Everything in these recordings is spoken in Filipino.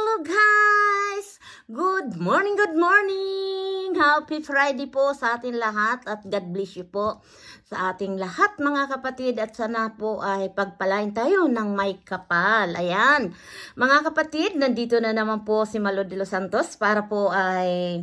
Hello guys! Good morning, good morning! Happy Friday po sa ating lahat at God bless you po sa ating lahat mga kapatid at sana po ay pagpalain tayo ng may kapal. Ayan, mga kapatid, nandito na naman po si Malo de los Santos para po ay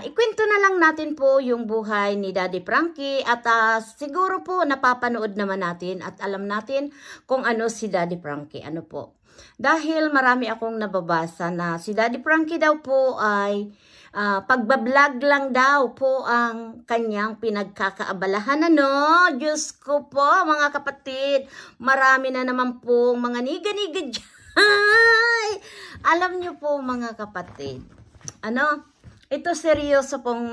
ikwento na lang natin po yung buhay ni Daddy Frankie at siguro po napapanood naman natin at alam natin kung ano si Daddy Frankie. Ano po? Dahil marami akong nababasa na si Daddy Frankie daw po ay pagbablog lang daw po ang kanyang pinagkakaabalahan. Ano? Diyos ko po mga kapatid, marami na naman po mga niga-niga dyan. Alam nyo po mga kapatid, ano? Ito seryoso pong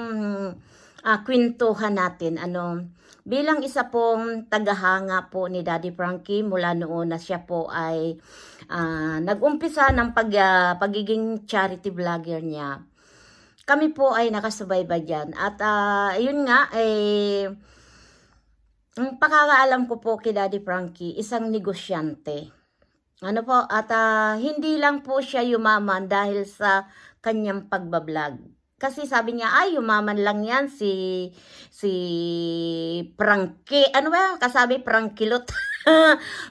kwentuhan natin. Ano? Bilang isa pong tagahanga po ni Daddy Frankie mula noon na siya po ay nag-umpisa ng pagiging charity vlogger niya. Kami po ay nakasubaybay dyan. At yun nga, ang pagkakaalam ko po kay Daddy Frankie, isang negosyante. Ano po? At hindi lang po siya yumaman dahil sa kanyang pagbablog. Kasi sabi niya, ay, yumaman lang yan si Frankie. Ano ba? Kasabi, Frankilot.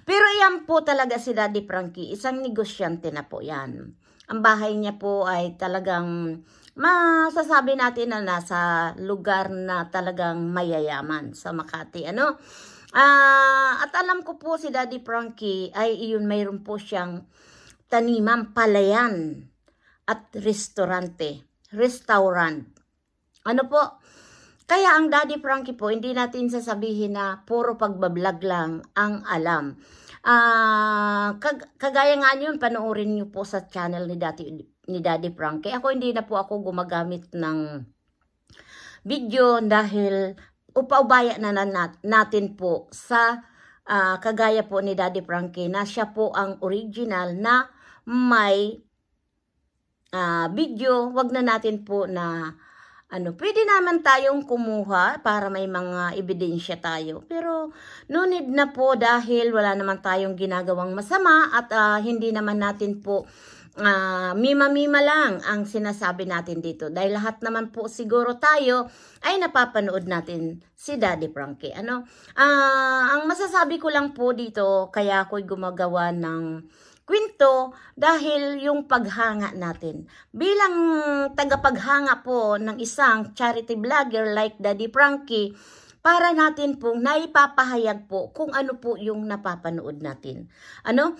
Pero yan po talaga si Daddy Frankie. Isang negosyante na po yan. Ang bahay niya po ay talagang, masasabi natin na nasa lugar na talagang mayayaman sa Makati. Ano? At alam ko po si Daddy Frankie ay iyon mayroon po siyang taniman, palayan at restaurant. Ano po? Kaya ang Daddy Frankie po, hindi natin sasabihin na puro pagbablog lang ang alam. Kagaya nga yun, panoorin nyo po sa channel ni Daddy Frankie. Ako hindi na po ako gumagamit ng video dahil upaubaya na natin po sa kagaya po ni Daddy Frankie na siya po ang original na may video. Wag na natin po na pwede naman tayong kumuha para may mga ebidensya tayo. Pero no need na po dahil wala naman tayong ginagawang masama at hindi naman natin po mima-mima lang ang sinasabi natin dito. Dahil lahat naman po siguro tayo ay napapanood natin si Daddy Frankie. Ano? Ang masasabi ko lang po dito, kaya ako'y gumagawa ng kwento dahil yung paghanga natin. Bilang tagapaghanga po ng isang charity vlogger like Daddy Frankie, para natin pong naipapahayag po kung ano po yung napapanood natin. Ano?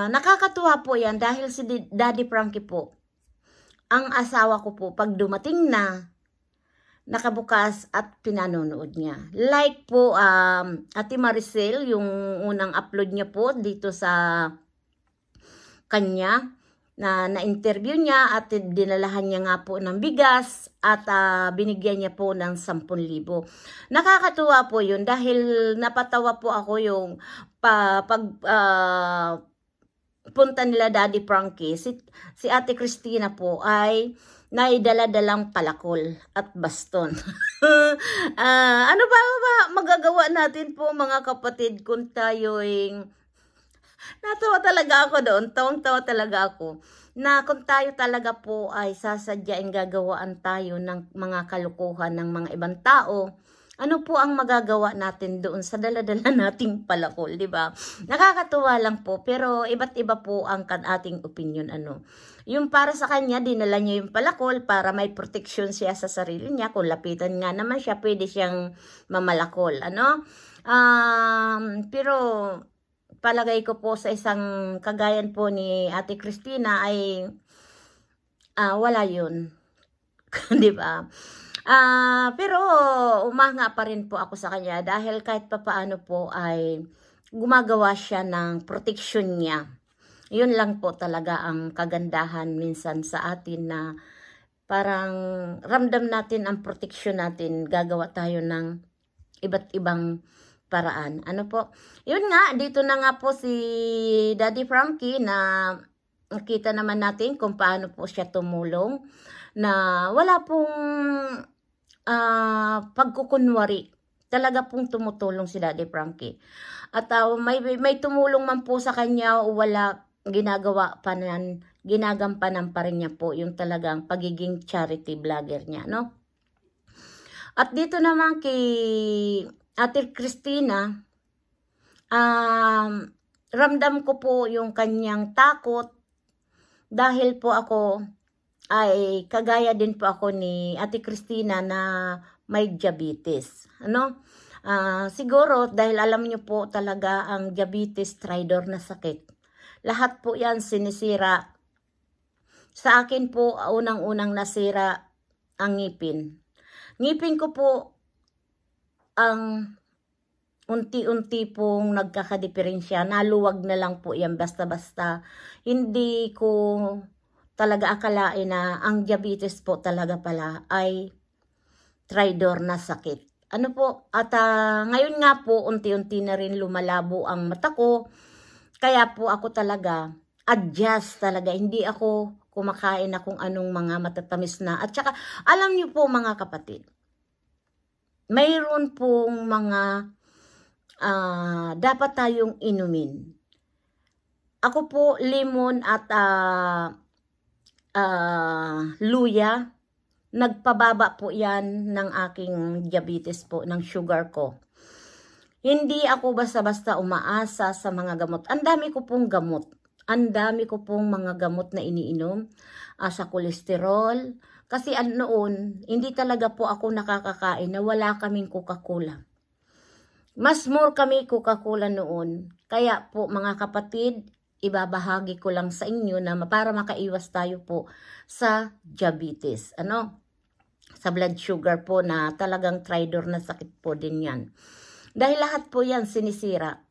Nakakatuwa po yan dahil si Daddy Frankie po, ang asawa ko po, pag dumating na, nakabukas at pinanonood niya. Like po, Ate Maricel, yung unang upload niya po dito sa kanya, na-interview niya at dinalahan niya nga po ng bigas at binigyan niya po ng 10,000. Nakakatuwa po yun dahil napatawa po ako yung punta nila Daddy Frankie. Si Ate Christina po ay naidala-dalang palakol at baston. Ano ba magagawa natin po mga kapatid kung tayo'y natawa talaga ako doon, tawang-tawa talaga ako, na kung tayo talaga po ay sasadyain gagawaan tayo ng mga kalukuhan ng mga ibang tao, ano po ang magagawa natin doon sa dala-dala nating palakol, di ba? Nakakatuwa lang po, pero iba't iba po ang ating opinion, ano. Yung para sa kanya, dinala niya yung palakol para may proteksyon siya sa sarili niya. Kung lapitan nga naman siya, pwede siyang mamalakol, ano. Pero palagay ko po sa isang kagayan po ni Ate Christina ay wala yun. Di ba? Pero umanga pa rin po ako sa kanya dahil kahit papaano po ay gumagawa siya ng protection niya. Yun lang po talaga ang kagandahan minsan sa atin na parang ramdam natin ang protection natin. Gagawa tayo ng iba't ibang paraan. Ano po? Yun nga, dito na nga po si Daddy Frankie na nakita naman natin kung paano po siya tumulong na wala pong pagkukunwari. Talaga pong tumutulong si Daddy Frankie. At may tumulong man po sa kanya o wala, ginagawa pa ginagampanan pa rin niya po yung talagang pagiging charity vlogger niya, no? At dito naman kay Ate Christina, ramdam ko po yung kanyang takot dahil po ako ay kagaya din po ako ni Ate Christina na may diabetes. Ano? Siguro dahil alam niyo po talaga ang diabetes traitor na sakit. Lahat po yan sinisira. Sa akin po unang-unang nasira ang ngipin. Ngipin ko po ang unti-unti pong nagkakadiferensya. Naluwag na lang po yan basta-basta. Hindi ko talaga akalain na ang diabetes po talaga pala ay traitor na sakit. Ano po, at ngayon nga po unti-unti na rin lumalabo ang mata ko. Kaya po ako talaga adjust talaga. Hindi ako kumakain na kung anong mga matatamis na. At saka alam niyo po mga kapatid, mayroon pong mga dapat tayong inumin. Ako po lemon at luya. Nagpababa po yan ng aking diabetes po, ng sugar ko. Hindi ako basta-basta umaasa sa mga gamot. Ang dami ko pong gamot. Ang dami ko pong mga gamot na iniinom sa kolesterol. Kasi noon, hindi talaga po ako nakakakain na wala kaming Coca-Cola. Mas more kami Coca-Cola noon. Kaya po mga kapatid, ibabahagi ko lang sa inyo na para makaiwas tayo po sa diabetes. Sa blood sugar po na talagang traitor na sakit po din yan. Dahil lahat po yan sinisira.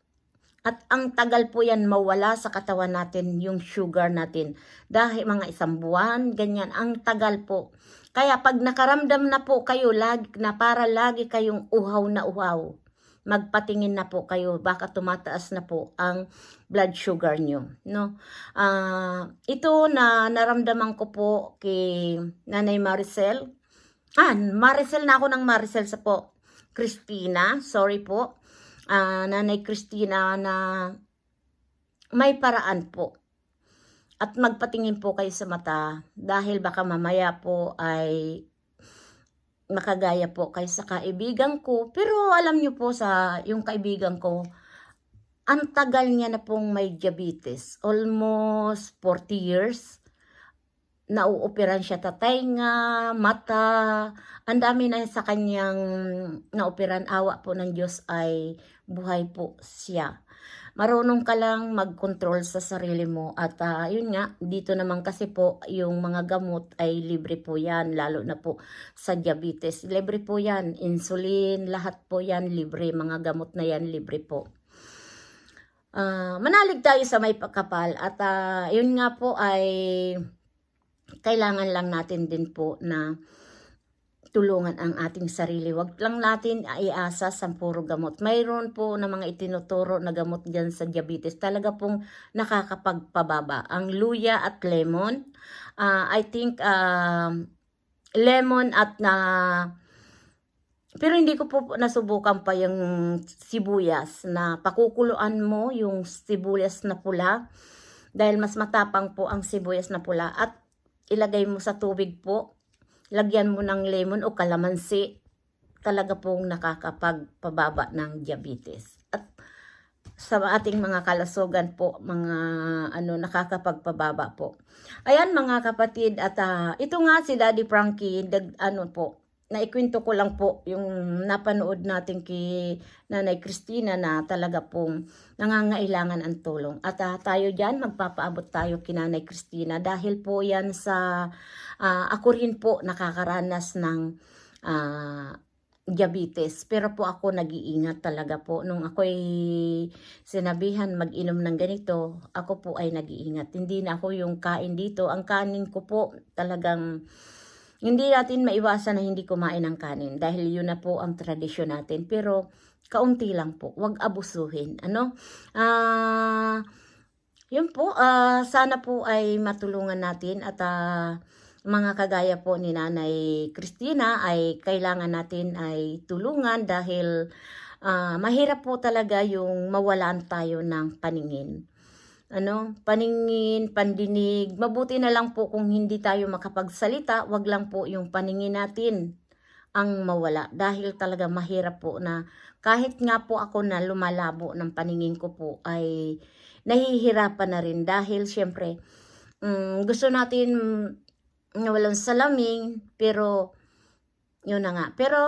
At ang tagal po yan mawala sa katawan natin yung sugar natin. Dahil mga 1 buwan, ganyan. Ang tagal po. Kaya pag nakaramdam na po kayo na para lagi kayong uhaw na uhaw, magpatingin na po kayo. Baka tumataas na po ang blood sugar nyo. No? Ito na naramdaman ko po kay Nanay Maricel. Maricel na ako ng Maricel sa po. Christina, sorry po. Nanay Christina na may paraan po. At magpatingin po kayo sa mata dahil baka mamaya po ay makagaya po kayo sa kaibigan ko. Pero alam niyo po sa yung kaibigan ko, ang tagal niya na pong may diabetes. Almost 40 years. Nauoperan siya tatenga, mata, ang dami na sa kanyang naoperan. Awa po ng Diyos ay buhay po siya. Marunong ka lang mag-control sa sarili mo at yun nga, dito naman kasi po yung mga gamot ay libre po yan, lalo na po sa diabetes. Libre po yan, insulin, lahat po yan libre, mga gamot na yan libre po. Manalig tayo sa may pagkapal at yun nga po ay kailangan lang natin din po na tulungan ang ating sarili. Wag lang natin iasa sa puro gamot. Mayroon po na mga itinuturo na gamot dyan sa diabetes. Talaga pong nakakapagpababa. Ang luya at lemon. I think lemon at pero hindi ko po nasubukan pa yung sibuyas na pakukuluan mo yung sibuyas na pula. Dahil mas matapang po ang sibuyas na pula. At ilagay mo sa tubig po. Lagyan mo ng lemon o kalamansi. Talaga pong nakakapagpababa ng diabetes. At sa ating mga kalasugan po, mga nakakapagpababa po. Ayan mga kapatid, at ito nga si Daddy Frankie, naikwento ko lang po yung napanood natin kay Nanay Christina na talaga pong nangangailangan ang tulong. At tayo dyan, magpapaabot tayo kay Nanay Christina dahil po yan sa, ako rin po nakakaranas ng diabetes. Pero po ako nag-iingat talaga po. Nung ako'y sinabihan mag-inom ng ganito, ako po ay nag-iingat. Hindi na ako yung kain dito. Ang kanin ko po talagang hindi natin maiwasan na hindi kumain ng kanin dahil yun na po ang tradisyon natin. Pero kaunti lang po, wag abusuhin. Yun po, sana po ay matulungan natin at mga kagaya po ni Nanay Christina ay kailangan natin ay tulungan dahil mahirap po talaga yung mawalan tayo ng paningin. paningin, pandinig. Mabuti na lang po kung hindi tayo makapagsalita, wag lang po yung paningin natin ang mawala. Dahil talaga mahirap po na kahit nga po ako na lumalabo ng paningin ko po ay nahihirapan na rin. Dahil syempre, gusto natin na walang salamin, pero yun na nga. Pero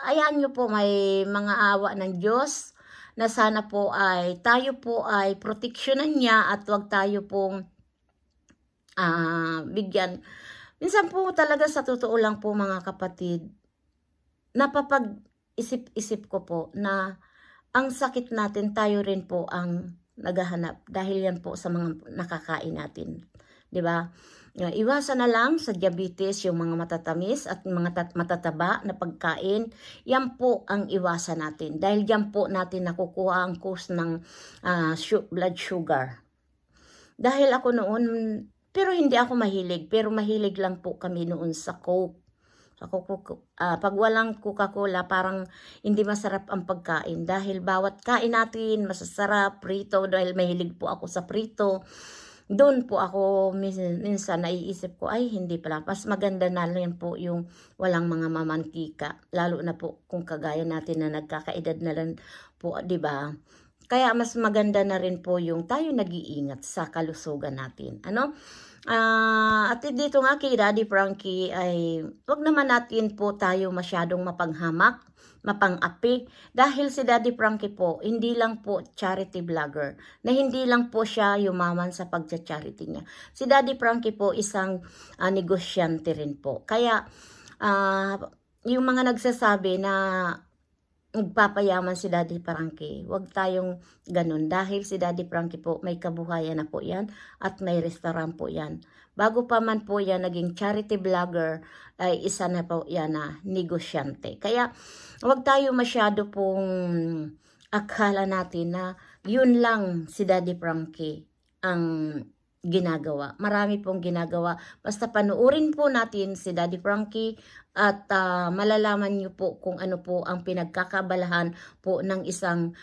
ayan nyo po, may mga awa ng Diyos na sana po ay tayo po ay proteksyonan niya at wag tayo pong bigyan. Minsan po talaga sa totoo lang po mga kapatid, napapag-isip-isip ko po na ang sakit natin tayo rin po ang naghahanap dahil yan po sa mga nakakain natin. 'Di ba? Iwasan na lang sa diabetes yung mga matatamis at mga matataba na pagkain. Yan po ang iwasan natin. Dahil yan po natin nakukuha ang cause ng blood sugar. Dahil ako noon, pero hindi ako mahilig. Pero mahilig lang po kami noon sa Coke. Pag walang Coca-Cola, parang hindi masarap ang pagkain. Dahil bawat kain natin, masasarap, prito. Dahil mahilig po ako sa prito. Doon po ako minsan naiisip ko, ay hindi pala, mas maganda na lang po yung walang mga mamantika. Lalo na po kung kagaya natin na nagkakaedad na lang po, di ba? Kaya mas maganda na rin po yung tayo nag-iingat sa kalusugan natin. At dito nga kay Daddy Frankie ay wag naman natin po tayo masyadong mapanghamak, mapang-api. Dahil si Daddy Frankie po, hindi lang po charity vlogger. Na hindi lang po siya yumaman sa pagcha-charity niya. Si Daddy Frankie po isang negosyante rin po. Kaya yung mga nagsasabi na nagpapayaman si Daddy Frankie, huwag tayong ganun. Dahil si Daddy Frankie po, may kabuhayan na po yan at may restaurant po yan. Bago pa man po yan naging charity vlogger, ay isa na po yan na negosyante. Kaya huwag tayo masyado pong akala natin na yun lang si Daddy Frankie ang ginagawa. Marami pong ginagawa. Basta panuorin po natin si Daddy Frankie at malalaman niyo po kung ano po ang pinagkakabalahan po ng isang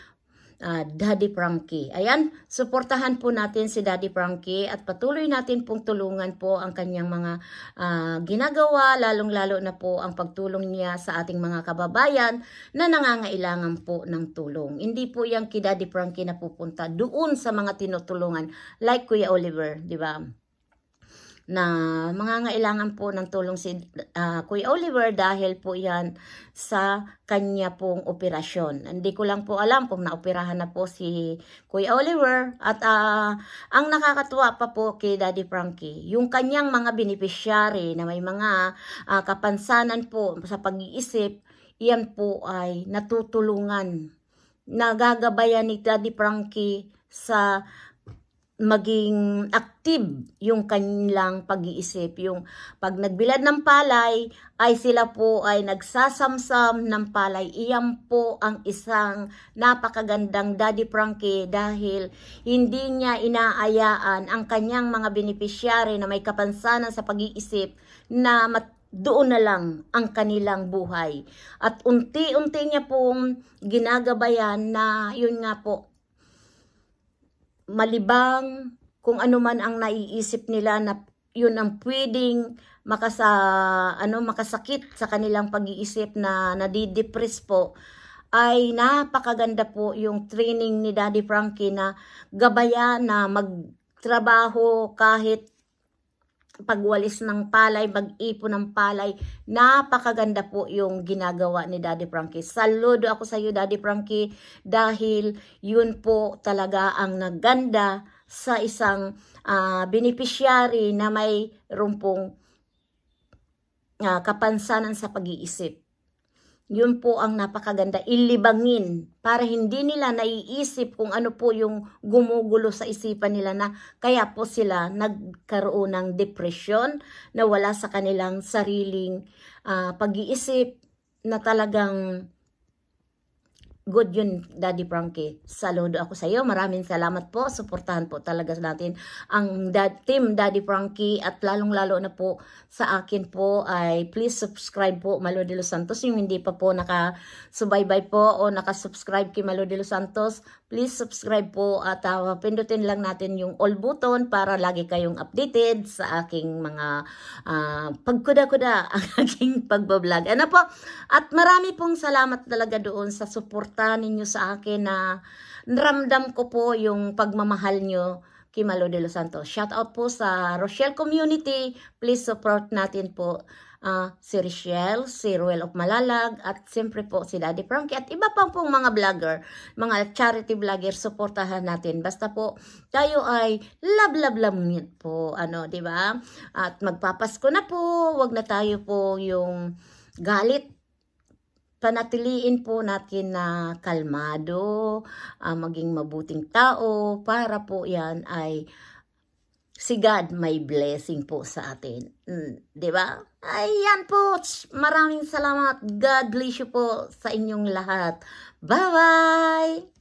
Daddy Frankie. Ayan, suportahan po natin si Daddy Frankie at patuloy natin pong tulungan po ang kanyang mga ginagawa, lalong-lalo na po ang pagtulong niya sa ating mga kababayan na nangangailangan po ng tulong. Hindi po yung kay Daddy Frankie na pupunta doon sa mga tinutulungan like Kuya Oliver, di ba? Na mangangailangan po ng tulong si Kuya Oliver dahil po yan sa kanya pong operasyon. Hindi ko lang po alam kung naoperahan na po si Kuya Oliver. At ang nakakatuwa pa po kay Daddy Frankie, yung kanyang mga beneficiary na may mga kapansanan po sa pag-iisip, yan po ay natutulungan. Nagagabayan ni Daddy Frankie sa maging active yung kanilang pag-iisip. Yung pag nagbilad ng palay, ay sila po ay nagsasamsam ng palay. Iyan po ang isang napakagandang Daddy Frankie dahil hindi niya inaayaan ang kanyang mga beneficiary na may kapansanan sa pag-iisip na doon na lang ang kanilang buhay. At unti-unti niya pong ginagabayan na yun nga po, malibang kung ano man ang naiisip nila na yun ang pwedeng makasakit sa kanilang pag-iisip na nadidepress po, ay napakaganda po yung training ni Daddy Frankie na gabayan na magtrabaho kahit pagwalis ng palay, mag-ipon ng palay. Napakaganda po yung ginagawa ni Daddy Frankie. Saludo ako sa iyo, Daddy Frankie, dahil yun po talaga ang naganda sa isang beneficiary na may rumpong kapansanan sa pag-iisip. Yun po ang napakaganda, ilibangin para hindi nila naiisip kung ano po yung gumugulo sa isipan nila na kaya po sila nagkaroon ng depression, na wala sa kanilang sariling pag-iisip na talagang good yun, Daddy Frankie. Saludo ako sa iyo. Maraming salamat po. Suportahan po talaga natin ang team Daddy Frankie at lalong-lalo na po sa akin po ay please subscribe po Malo de los Santos. Yung hindi pa po nakasubaybay po o nakasubscribe kay Malo de los Santos, please subscribe po at pindutin lang natin yung all button para lagi kayong updated sa aking mga pagkuda-kuda, ang aking pagbablog. Ano po? At marami pong salamat talaga doon sa suporta ninyo sa akin na ramdam ko po yung pagmamahal nyo kay Malo de los Santos. Shout out po sa Rochelle community. Please support natin po si Rochelle, si Ruel of Malalag, at siyempre po si Daddy Frankie at iba pang pong mga vlogger, mga charity vlogger, supportahan natin. Basta po tayo ay love po, di ba? At magpapasko na po, wag na tayo po yung galit. Panatiliin po natin na kalmado, maging mabuting tao para po yan ay si God may blessing po sa atin. Di ba? Ayan po. Maraming salamat. God bless you po sa inyong lahat. Bye-bye!